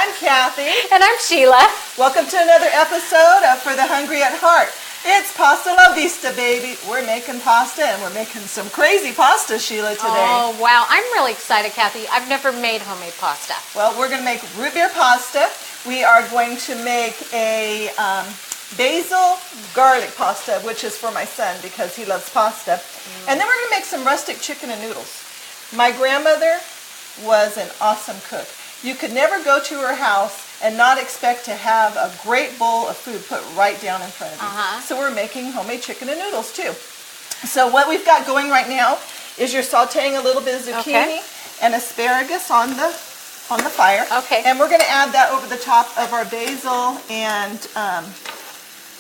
I'm Kathy. And I'm Sheila. Welcome to another episode of For the Hungry at Heart. It's Pasta La Vista, baby. We're making pasta, and we're making some crazy pasta, Sheila, today. Oh, wow. I'm really excited, Kathy. I've never made homemade pasta. Well, we're going to make root beer pasta. We are going to make a basil garlic pasta, which is for my son because he loves pasta. And then we're going to make some rustic chicken and noodles. My grandmother was an awesome cook. You could never go to her house and not expect to have a great bowl of food put right down in front of you. So we're making homemade chicken and noodles too. So what we've got going right now is you're sauteing a little bit of zucchini and asparagus on the fire. And we're going to add that over the top of our basil and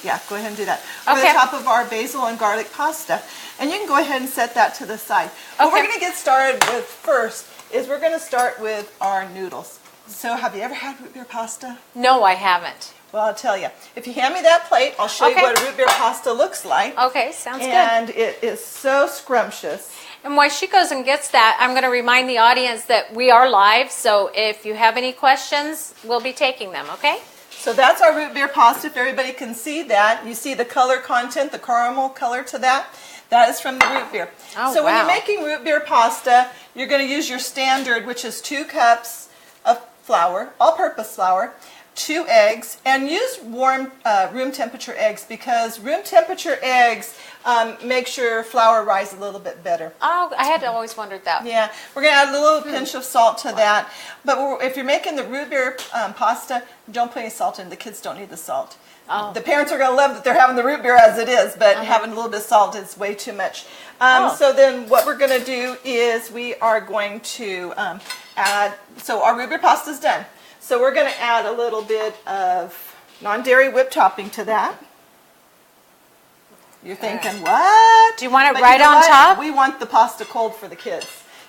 yeah, go ahead and do that. Over the top of our basil and garlic pasta. And you can go ahead and set that to the side. What we're going to get started with first is we're going to start with our noodles. So have you ever had root beer pasta? No, I haven't. Well, I'll tell you. If you hand me that plate, I'll show you what a root beer pasta looks like. Okay, sounds good. And it is so scrumptious. And while she goes and gets that, I'm going to remind the audience that we are live, so if you have any questions, we'll be taking them, okay? So that's our root beer pasta, if everybody can see that. You see the color content, the caramel color to that. That is from the root beer. So when you're making root beer pasta, you're going to use your standard, which is 2 cups of flour, all-purpose flour, 2 eggs, and use warm room temperature eggs because room temperature eggs makes your flour rise a little bit better. Oh, I had always wondered that. Yeah, we're going to add a little pinch of salt to that. But if you're making the root beer pasta, don't put any salt in. The kids don't need the salt. The parents are going to love that they're having the root beer as it is, but having a little bit of salt is way too much. So then what we're going to do is we are going to add, so our root beer pasta is done. So we're going to add a little bit of non-dairy whipped topping to that. You're thinking, what? Do you want it right on top? We want the pasta cold for the kids.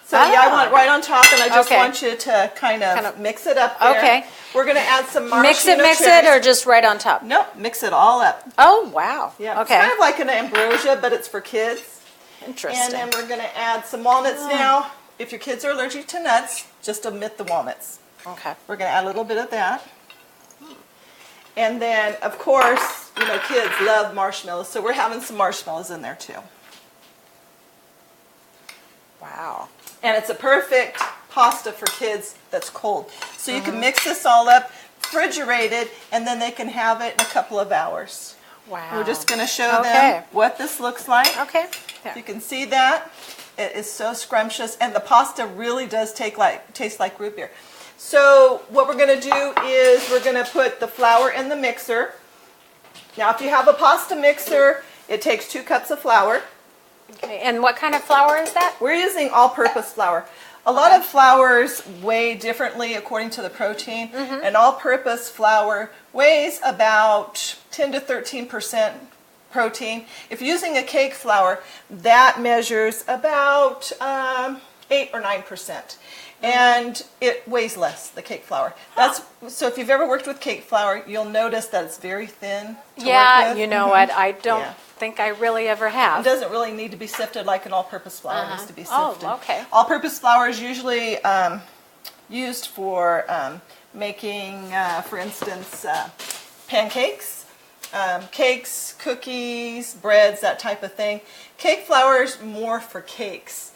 So yeah, I want it right on top, and I just want you to kind of mix it up there. Okay. We're going to add some maraschino Mix it, or just right on top? Nope, mix it all up. Oh, wow. Yeah, it's kind of like an ambrosia, but it's for kids. Interesting. And then we're going to add some walnuts now. If your kids are allergic to nuts, just omit the walnuts. Okay. We're going to add a little bit of that. And then, of course, you know, kids love marshmallows, so we're having some marshmallows in there too. Wow. And it's a perfect pasta for kids that's cold. So you can mix this all up, refrigerate it, and then they can have it in a couple of hours. Wow. We're just going to show them what this looks like. Okay. Yeah. You can see that. It is so scrumptious, and the pasta really does taste like root beer. So what we're going to do is we're going to put the flour in the mixer. Now, if you have a pasta mixer, it takes 2 cups of flour. Okay. And what kind of flour is that? We're using all-purpose flour. A lot of flours weigh differently according to the protein, and all-purpose flour weighs about 10 to 13% protein. If you're using a cake flour, that measures about 8 or 9%. And it weighs less, the cake flour. So if you've ever worked with cake flour, you'll notice that it's very thin to work with. You know what? I don't think I really ever have. It doesn't really need to be sifted like an all-purpose flour needs to be sifted. Oh, okay. All-purpose flour is usually used for making, for instance, pancakes, cakes, cookies, breads, that type of thing. Cake flour is more for cakes.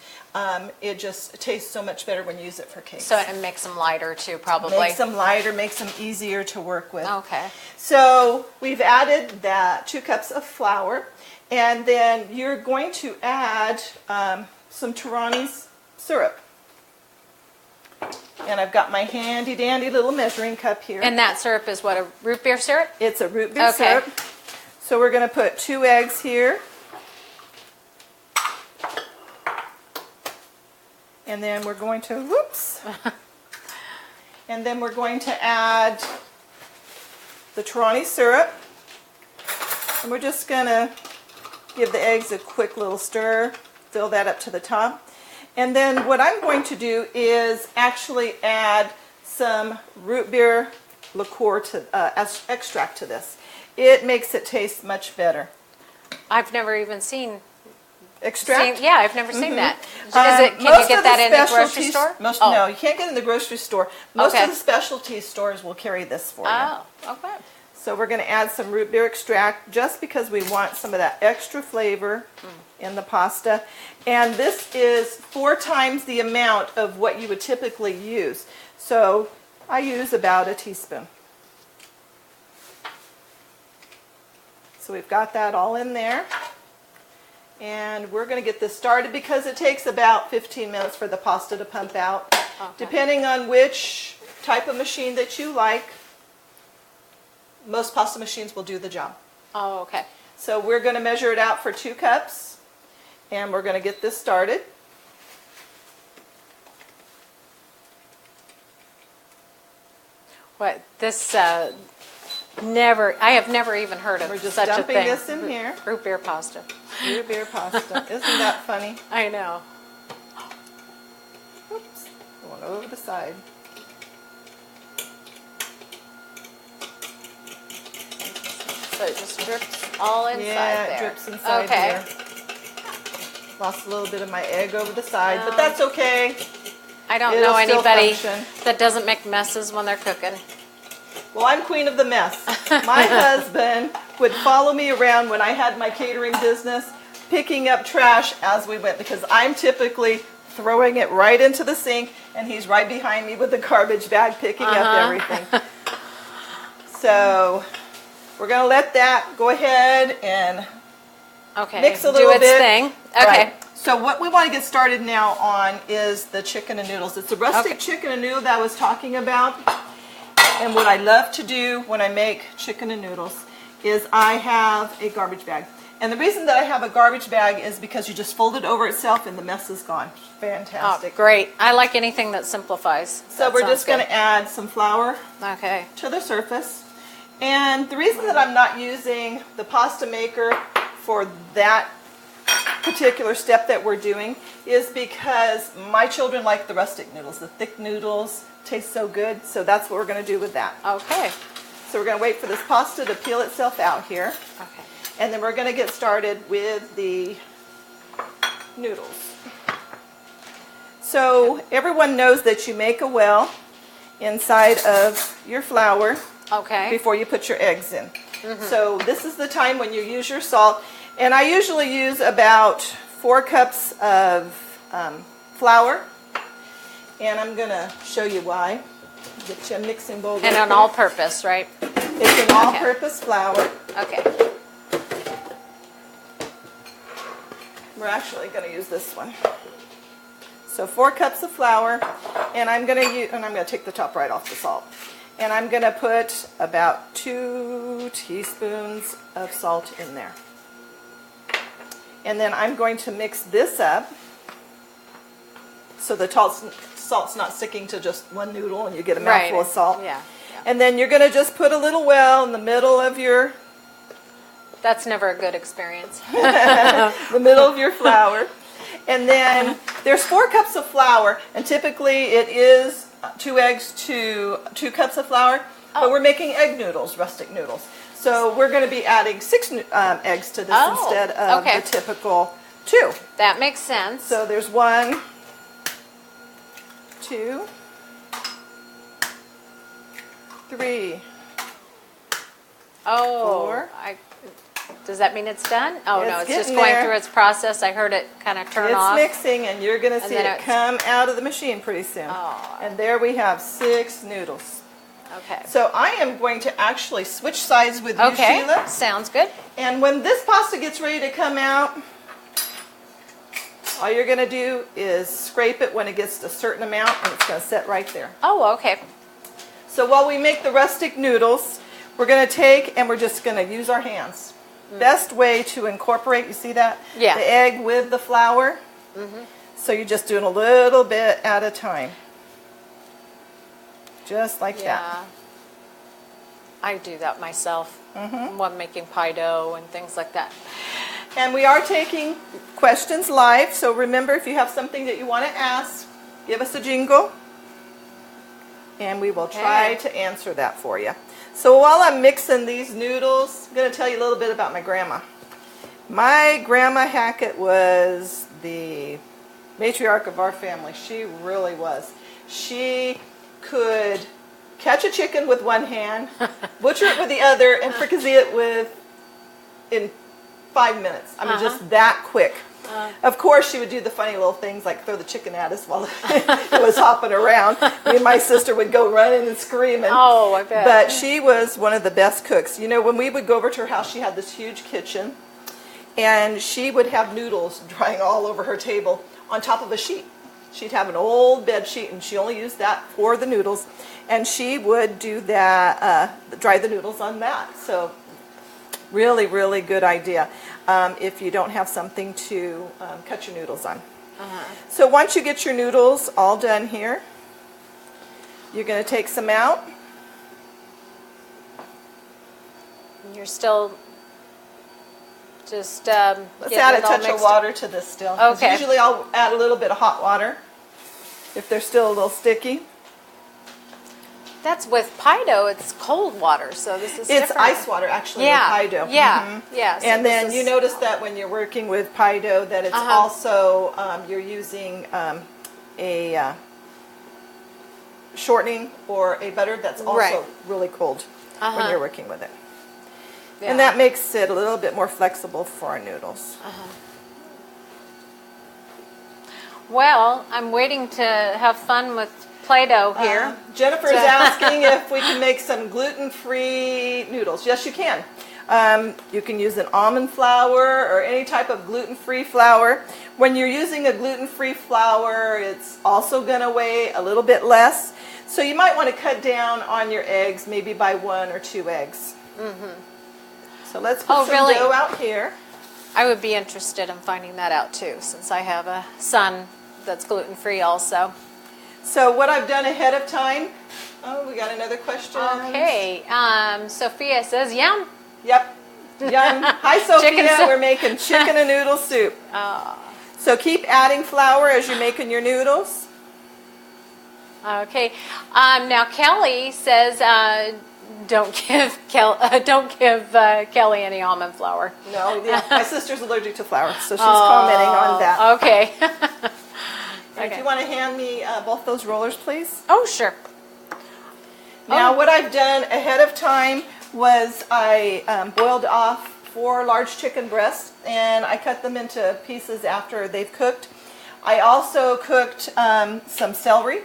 It just tastes so much better when you use it for cakes. So it makes them lighter too, probably. Makes them lighter, makes them easier to work with. Okay. So we've added that 2 cups of flour, and then you're going to add some Torani's syrup. And I've got my handy dandy little measuring cup here. And that syrup is what, a root beer syrup? It's a root beer syrup. So we're going to put 2 eggs here. And then we're going to, and then we're going to add the Torani syrup. And we're just going to give the eggs a quick little stir, fill that up to the top. And then what I'm going to do is actually add some root beer liqueur as extract to this. It makes it taste much better. I've never even seen extract. Yeah, I've never seen that. Can Most you get of that in the grocery specialties- store? No, you can't get it in the grocery store. Most Okay. of the specialty stores will carry this for you. Oh, okay. So we're going to add some root beer extract just because we want some of that extra flavor in the pasta. And this is 4 times the amount of what you would typically use. So I use about a teaspoon. So we've got that all in there. And we're going to get this started because it takes about 15 minutes for the pasta to pump out. Okay. Depending on which type of machine that you like, most pasta machines will do the job. Oh, okay. So we're going to measure it out for 2 cups, and we're going to get this started. What this I have never even heard of We're just such a dumping thing. this in here. Root beer pasta. Root beer pasta. Isn't that funny? I know. Oops. Going over the side. So it just drips all inside Yeah, there. it drips inside okay. here. Lost a little bit of my egg over the side, but that's okay. I don't It'll know still anybody function. that doesn't make messes when they're cooking. Well, I'm queen of the mess. My husband would follow me around when I had my catering business, picking up trash as we went, because I'm typically throwing it right into the sink, and he's right behind me with the garbage bag picking up everything. So we're going to let that go ahead and mix a little do its bit. thing. Okay. Right. So what we want to get started now on is the chicken and noodles. It's the rustic chicken and noodle that I was talking about. And what I love to do when I make chicken and noodles is I have a garbage bag. And the reason that I have a garbage bag is because you just fold it over itself and the mess is gone. Fantastic. Oh, great. I like anything that simplifies. So we're just going to add some flour to the surface. And the reason that I'm not using the pasta maker for that particular step that we're doing is because my children like the rustic noodles. The thick noodles taste so good, so that's what we're going to do with that. Okay. So we're going to wait for this pasta to peel itself out here. Okay. And then we're going to get started with the noodles. So everyone knows that you make a well inside of your flour before you put your eggs in. So this is the time when you use your salt. And I usually use about 4 cups of flour. And I'm going to show you why. Get you a mixing bowl. And an all-purpose, right? It's an all-purpose flour. Okay. We're actually going to use this one. So 4 cups of flour, and I'm going to take the top right off the salt. And I'm going to put about 2 teaspoons of salt in there. And then I'm going to mix this up so the salt's not sticking to just one noodle and you get a mouthful of salt. Yeah. And then you're going to just put a little well in the middle of your... That's never a good experience. the middle of your flour. And then there's 4 cups of flour, and typically it is 2 eggs to 2 cups of flour, but we're making egg noodles, rustic noodles. So we're going to be adding 6 eggs to this instead of the typical 2. That makes sense. So there's 1, 2, 3, 4. Does that mean it's done? Oh, no, it's just getting going there. through its process. I heard it kind of turn off. It's mixing, and you're going to see it come out of the machine pretty soon. Oh. And there we have 6 noodles. Okay. So I am going to actually switch sides with you, Sheila. Sounds good. And when this pasta gets ready to come out, all you're going to do is scrape it when it gets to a certain amount, and it's going to sit right there. Oh, okay. So while we make the rustic noodles, we're going to take and we're just going to use our hands. Best way to incorporate, you see that? Yeah. The egg with the flour. So you're just doing a little bit at a time. Just like that. I do that myself when I'm making pie dough and things like that. And we are taking questions live, so remember, if you have something that you want to ask, give us a jingle, and we will try to answer that for you. So while I'm mixing these noodles, I'm going to tell you a little bit about my grandma. My grandma Hackett was the matriarch of our family. She really was. She could catch a chicken with one hand, butcher it with the other, and fricassee it in 5 minutes. I mean, just that quick. Of course, she would do the funny little things like throw the chicken at us while it was hopping around. Me and my sister would go running and screaming. Oh, I bet. But she was one of the best cooks. You know, when we would go over to her house, she had this huge kitchen, and she would have noodles drying all over her table on top of a sheet. She'd have an old bed sheet, and she only used that for the noodles, and she would do that, dry the noodles on that. So really, really good idea if you don't have something to cut your noodles on. So once you get your noodles all done here, you're going to take some out. You're still just Let's add a touch of water to this still. 'Cause Okay. usually I'll add a little bit of hot water if they're still a little sticky. That's with pie dough. It's cold water, so this is It's different. ice water actually with pie dough. Yeah, yeah. So And this then is- you notice that when you're working with pie dough that it's also, you're using a shortening or a butter that's also Right. really cold when you're working with it. Yeah. And that makes it a little bit more flexible for our noodles. Well, I'm waiting to have fun with Play-Doh here. Jennifer's asking if we can make some gluten-free noodles. Yes, you can. You can use an almond flour or any type of gluten-free flour. When you're using a gluten-free flour, it's also going to weigh a little bit less. So you might want to cut down on your eggs, maybe by 1 or 2 eggs. So let's put some really? dough out here. I would be interested in finding that out too, since I have a son that's gluten-free also. So what I've done ahead of time, oh, we got another question. Okay, Sophia says, yum. Yep. Yum. Hi, Sophia. Chicken soup. We're making chicken and noodle soup. So keep adding flour as you're making your noodles. Okay, now Kelly says, don't give Kelly any almond flour. No, yeah, my sister's allergic to flour, so she's commenting on that. Okay. And if you want to hand me both those rollers, please. Oh, sure. Now, what I've done ahead of time was I boiled off 4 large chicken breasts, and I cut them into pieces after they've cooked. I also cooked some celery.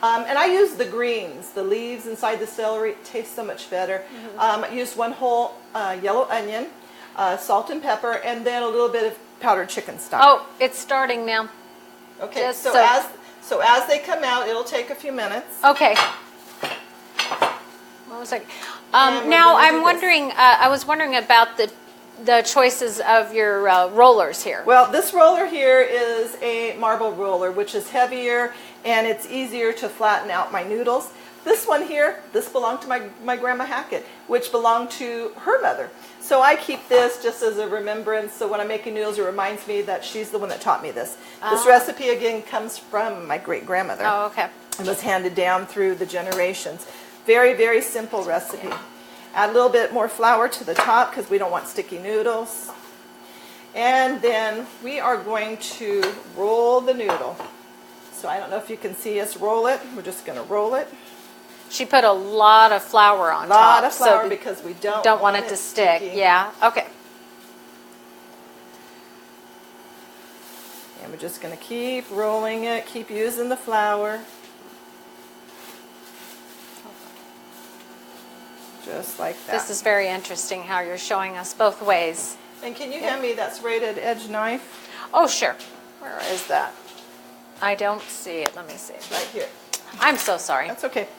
And I used the greens, the leaves inside the celery. It tastes so much better. I used 1 whole yellow onion, salt and pepper, and then a little bit of powdered chicken stock. Oh, it's starting now. Okay, just so as they come out, it'll take a few minutes. Okay. What was I? And we're Now gonna do I'm this. wondering. I was wondering about the choices of your rollers here. Well, this roller here is a marble roller, which is heavier and it's easier to flatten out my noodles. This one here, this belonged to my Grandma Hackett, which belonged to her mother. So I keep this just as a remembrance. So when I'm making noodles, it reminds me that she's the one that taught me this. This recipe, again, comes from my great-grandmother. Oh, okay. It was handed down through the generations. Very, very simple recipe. Add a little bit more flour to the top because we don't want sticky noodles. And then we are going to roll the noodle. So I don't know if you can see us roll it. We're just going to roll it. She put a lot of flour on A lot top. of flour so because we don't want it to stick. sticky. Yeah. Okay. And we're just going to keep rolling it, keep using the flour. Just like that. This is very interesting how you're showing us both ways. And can you hand me that serrated edge knife? Oh, sure. Where is that? I don't see it. Let me see. Right here. I'm so sorry. That's okay.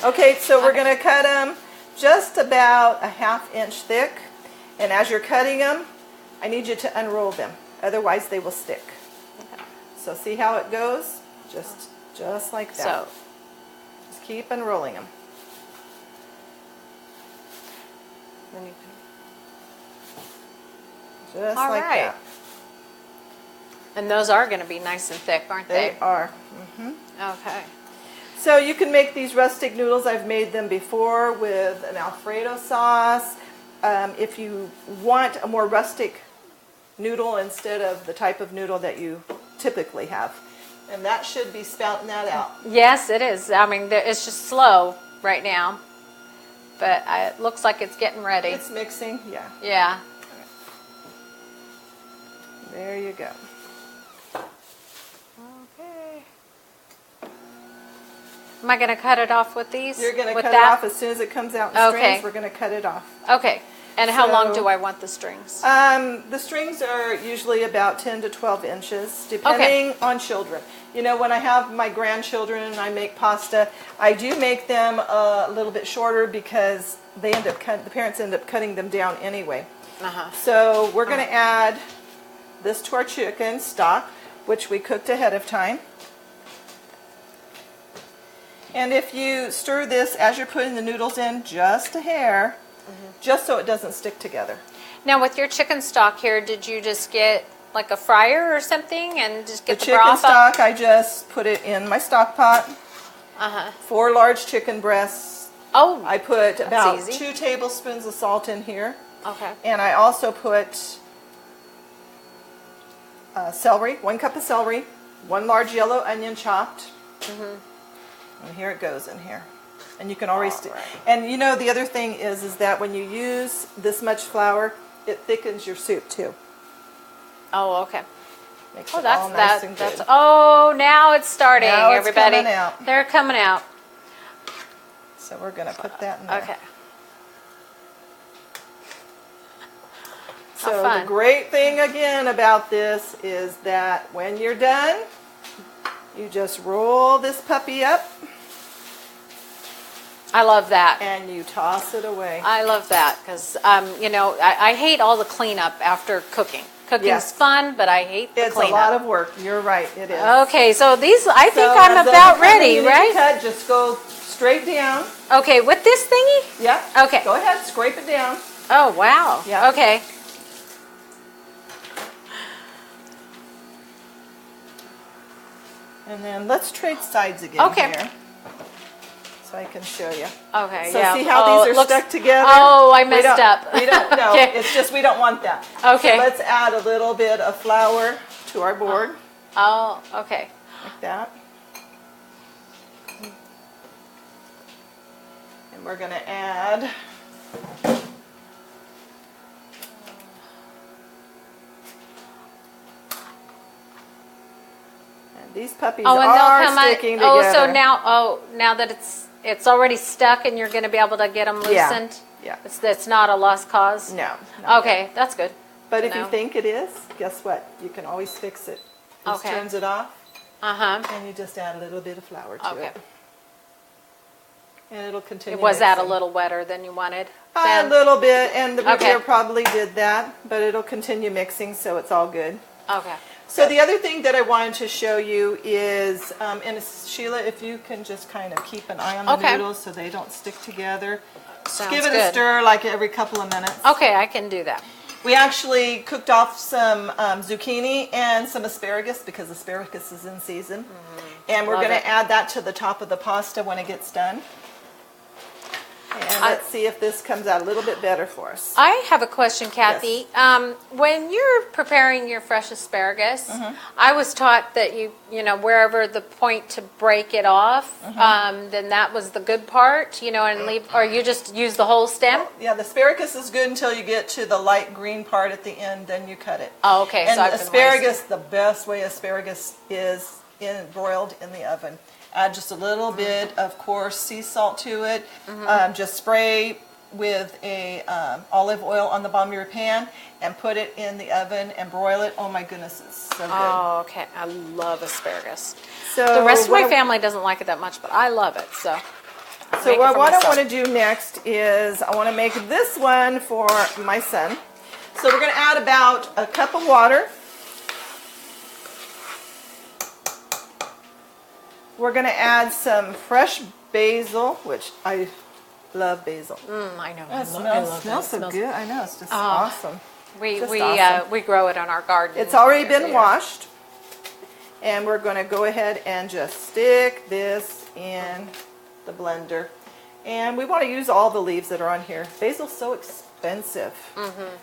Okay, so we're going to cut them just about a 1/2 inch thick. And as you're cutting them, I need you to unroll them. Otherwise, they will stick. Okay. So see how it goes? Just like that. So, Just keep unrolling them. then you Just All like right. that. and those are going to be nice and thick, aren't They they? are. Okay. So you can make these rustic noodles. I've made them before with an Alfredo sauce. If you want a more rustic noodle instead of the type of noodle that you typically have. And that should be spouting that out. Yes, it is. I mean, it's just slow right now, but it looks like it's getting ready. It's mixing, yeah. Yeah. There you go. Okay. Am I going to cut it off with these? You're going to with cut that? it off as soon as it comes out in Okay. strings. We're going to cut it off. Okay. And how long So- do I want the strings? The strings are usually about 10 to 12 inches, depending on children. You know, when I have my grandchildren and I make pasta, I do make them a little bit shorter because they end up the parents end up cutting them down anyway. Uh-huh. So we're going to add this to our chicken stock, which we cooked ahead of time. And if you stir this as you're putting the noodles in just a hair, just so it doesn't stick together. Now, with your chicken stock here, did you just get like a fryer or something and just get the chicken broth up? stock, I just put it in my stock pot. Uh-huh. 4 large chicken breasts. Oh, I put about easy. 2 tablespoons of salt in here. okay. And I also put celery, 1 cup of celery, 1 large yellow onion chopped. And here it goes in here. And you can already All right. and you know the other thing is that when you use this much flour, it thickens your soup too. Oh, okay. Makes Oh, it that's all nice that. and That's good. oh, now it's starting. Now it's everybody, coming out. They're coming out. So we're going to put that in there. Okay. So fun. the great thing again about this is that when you're done, you just roll this puppy up I love that. and you toss it away. I love that because, you know, I hate all the cleanup after cooking. Cooking's Yes. fun, but I hate the It's a cleanup. lot of work. You're right. It is. Okay, so these, I think So I'm as those about are coming, ready, you need to right? cut, just go straight down. Okay, with this thingy? Yep. Okay. Go ahead, scrape it down. Oh, wow. Yeah. Okay. And then let's trade sides again Okay. here. So I can show you. Okay, So yeah. see how Oh, these it are looks- stuck together? Oh, I We messed don't- up. We don't know. Okay. It's just we don't want that. Okay. So let's add a little bit of flour to our board, Oh, okay. like that. And we're going to add and these puppies Oh, and are they'll come sticking out. together. Oh, so now that it's already stuck and you're going to be able to get them Yeah. loosened? Yeah. It's not a lost cause? No. not Okay, that's good. But if you No. think it is, guess what? You can always fix it. Just Okay. turns it off, Uh-huh. and you just add a little bit of flour to Okay. it. And it'll continue Was that a mixing. little wetter than you wanted? A then? little bit, and the root Okay. beer probably did that, but it'll continue mixing, so it's all good. Okay. So the other thing that I wanted to show you is, and Sheila, if you can just kind of keep an eye on the Okay. noodles so they don't stick together. Sounds Give it a good. stir like every couple of minutes. Okay, I can do that. We actually cooked off some zucchini and some asparagus because asparagus is in season. And we're Love going it. to add that to the top of the pasta when it gets done. And let's see if this comes out a little bit better for us. I have a question, Kathy. When you're preparing your fresh asparagus, I was taught that you know, wherever the point to break it off, then that was the good part, you know, and leave, or you just use the whole stem? Yeah, the asparagus is good until you get to the light green part at the end, then you cut it. Oh, okay. And so I've been asparagus, the best way asparagus is broiled in the oven. Add just a little bit of coarse sea salt to it. Just spray with a olive oil on the bottom of your pan and put it in the oven and broil it. Oh my goodness, it's so good. Oh, okay. I love asparagus. So The rest of my what I- family doesn't like it that much, but I love it. So, So make it what for I myself. want to do next is I want to make this one for my son. So we're going to add about a cup of water. We're going to add some fresh basil, which I love basil. I know. It smells so good. I know, it's just awesome. We Just we awesome. we grow it on our garden. It's already every been year. washed. And we're going to go ahead and just stick this in the blender. And we want to use all the leaves that are on here. Basil's so expensive.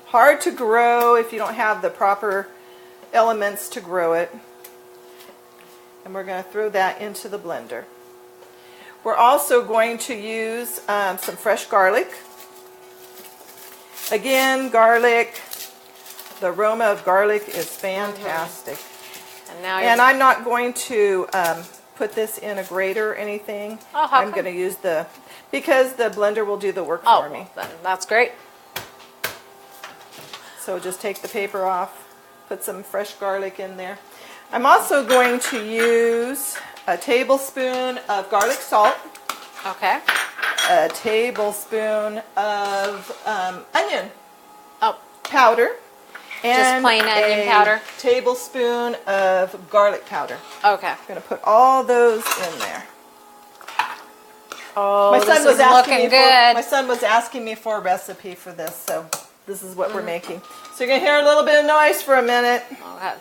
Hard to grow if you don't have the proper elements to grow it. And we're going to throw that into the blender. We're also going to use some fresh garlic. Again, garlic, the aroma of garlic is fantastic. And I'm not going to put this in a grater or anything. Oh, how I'm come? going to use because the blender will do the work for me. Then that's great. So just take the paper off, put some fresh garlic in there. I'm also going to use a tablespoon of garlic salt, Okay. a tablespoon of onion Oh, powder, and plain onion powder? a tablespoon of garlic powder. okay. I'm going to put all those in there. Oh, My this son was is asking looking me good. my son was asking me for a recipe for this, so this is what we're making. So you're going to hear a little bit of noise for a minute. Okay.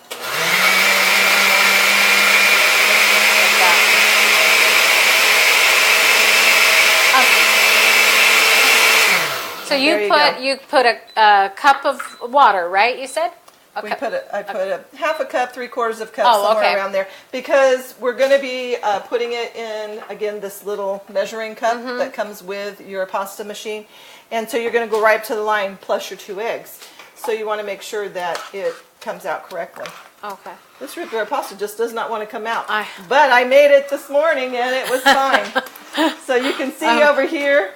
So There you put a cup of water, right? You said. I put a half a cup, 3/4 of cup, Oh, somewhere okay. around there, because we're going to be putting it in, again, this little measuring cup that comes with your pasta machine. And so you're going to go right up to the line plus your 2 eggs. So you want to make sure that it comes out correctly. Okay. This root beer pasta just does not want to come out. I- But I made it this morning and it was fine. So you can see over here,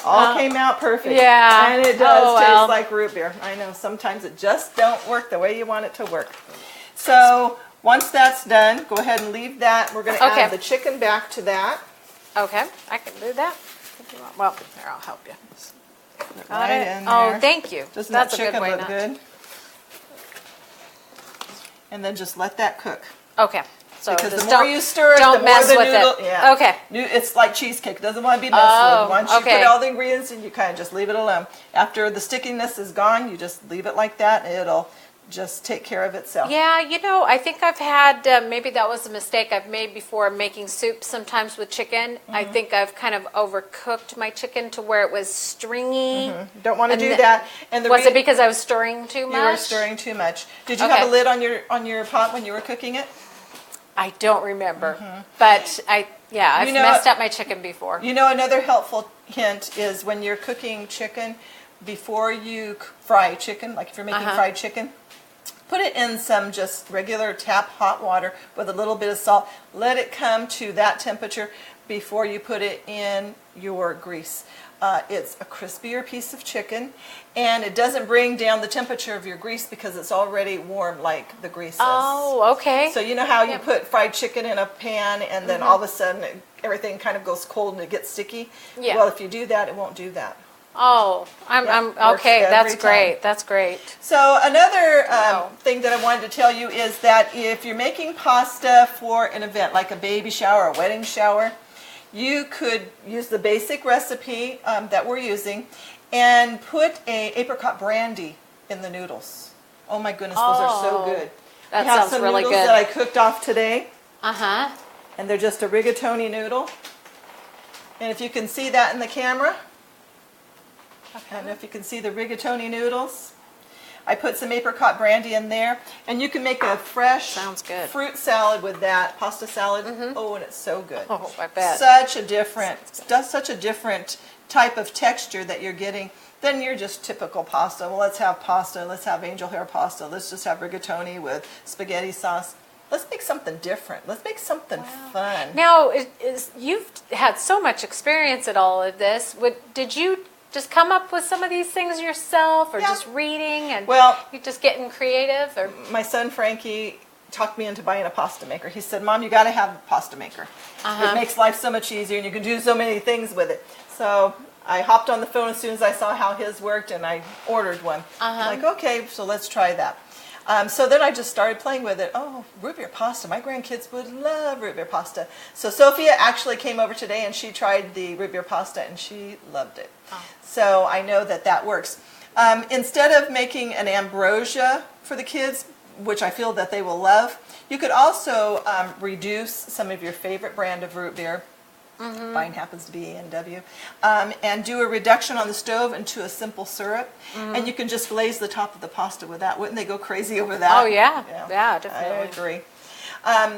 all came out perfect. Yeah. And it does Oh, well. taste like root beer. I know sometimes it just don't work the way you want it to work. So once that's done, go ahead and leave that. We're going to Okay. add the chicken back to that. Okay. I can do that. If you want. Well, here, I'll help you. Put it Got right it? in Oh, there. thank you. Doesn't That's that a good chicken way look not good? And then just let that cook. Okay. So Because just the more don't, you stir it, don't the more mess the with noodle. it. Yeah. Okay. It's like cheesecake. It doesn't want to be messed Oh, with. Once you okay. put all the ingredients in, you kind of just leave it alone. After the stickiness is gone, you just leave it like that, and it'll just take care of itself. Yeah, I think I've had, maybe that was a mistake I've made before making soup sometimes with chicken. I think I've kind of overcooked my chicken to where it was stringy. You don't want to And do the- that. And the Was it because I was stirring too much? you were stirring too much? Did you Okay. have a lid on your pot when you were cooking it? I don't remember. But I've You know- messed up my chicken before. You know, another helpful hint is when you're cooking chicken, before you fry chicken, like if you're making fried chicken, put it in some just regular tap hot water with a little bit of salt. Let it come to that temperature before you put it in your grease. It's a crispier piece of chicken, and it doesn't bring down the temperature of your grease because it's already warm like the grease is. Oh, okay. So you know how you put fried chicken in a pan and then all of a sudden everything kind of goes cold and it gets sticky? Yeah. Well, if you do that, it won't do that. Oh, Yeah, I'm works okay. That's every great. time. That's great. So another Wow. thing that I wanted to tell you is that if you're making pasta for an event like a baby shower, a wedding shower, you could use the basic recipe that we're using and put a apricot brandy in the noodles. Oh my goodness, those are so Oh, good. that I have sounds some really noodles good. that I cooked off today, Uh-huh. and they're just a rigatoni noodle. And if you can see that in the camera, I don't know if you can see the rigatoni noodles. I put some apricot brandy in there, and you can make a fresh Sounds good. fruit salad with that, pasta salad. Oh, and it's so good. Oh, I bet. Such a different type of texture that you're getting than your just typical pasta. Well, let's have pasta. Let's have angel hair pasta. Let's just have rigatoni with spaghetti sauce. Let's make something different. Let's make something fun. Now, you've had so much experience at all of this. Did you just come up with some of these things yourself, or Yeah. just reading and Well- you just getting creative? Or My son Frankie talked me into buying a pasta maker. He said, "Mom, you got to have a pasta maker. It makes life so much easier, and you can do so many things with it." So I hopped on the phone as soon as I saw how his worked, and I ordered one. Like, okay, so let's try that. So then I just started playing with it. Oh, root beer pasta. My grandkids would love root beer pasta. So Sophia actually came over today and she tried the root beer pasta and she loved it. So I know that that works. Instead of making an ambrosia for the kids, which I feel that they will love, you could also reduce some of your favorite brand of root beer Mine happens to be A&W. And do a reduction on the stove into a simple syrup. And you can just glaze the top of the pasta with that. Wouldn't they go crazy over that? Oh, yeah. Yeah, definitely. I agree.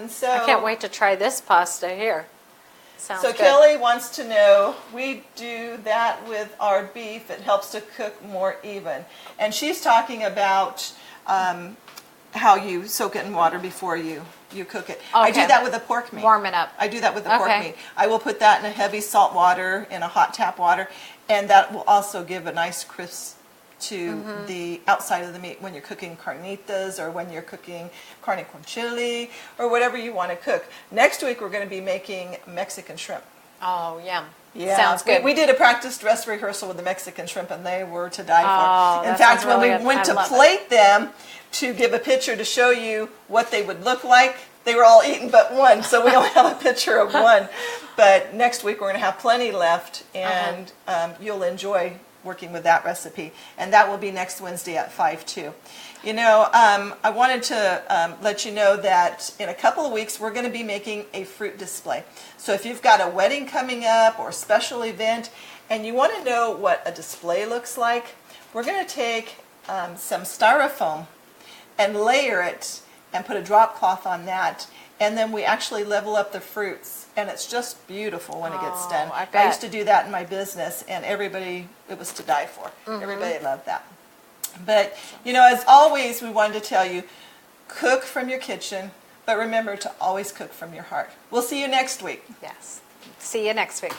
So I can't wait to try this pasta here. Sounds So good. Kelly wants to know, we do that with our beef. It helps to cook more even. And she's talking about how you soak it in water before you cook it. I do Okay. that with the pork meat. Warm it up. I do that with the pork Okay. meat. I will put that in a heavy salt water, in a hot tap water, and that will also give a nice crisp to the outside of the meat when you're cooking carnitas or when you're cooking carne con chili or whatever you want to cook. Next week we're going to be making Mexican shrimp. Oh, yum. Yeah, Sounds good. We did a practice dress rehearsal with the Mexican shrimp, and they were to die Oh, for. In that fact, sounds when we really good. went I to love it. plate them to give a picture to show you what they would look like, they were all eaten but one, so we only have a picture of one. But next week we're going to have plenty left, and you'll enjoy working with that recipe. And that will be next Wednesday at 5 too. You know, I wanted to let you know that in a couple of weeks we're going to be making a fruit display. So if you've got a wedding coming up or a special event and you want to know what a display looks like, we're going to take some styrofoam and layer it and put a drop cloth on that, and then we actually level up the fruits, and it's just beautiful when it gets done. I I bet. used to do that in my business, and everybody, it was to die for. Everybody loved that. But, you know, as always, we wanted to tell you, cook from your kitchen, but remember to always cook from your heart. We'll see you next week. Yes. See you next week.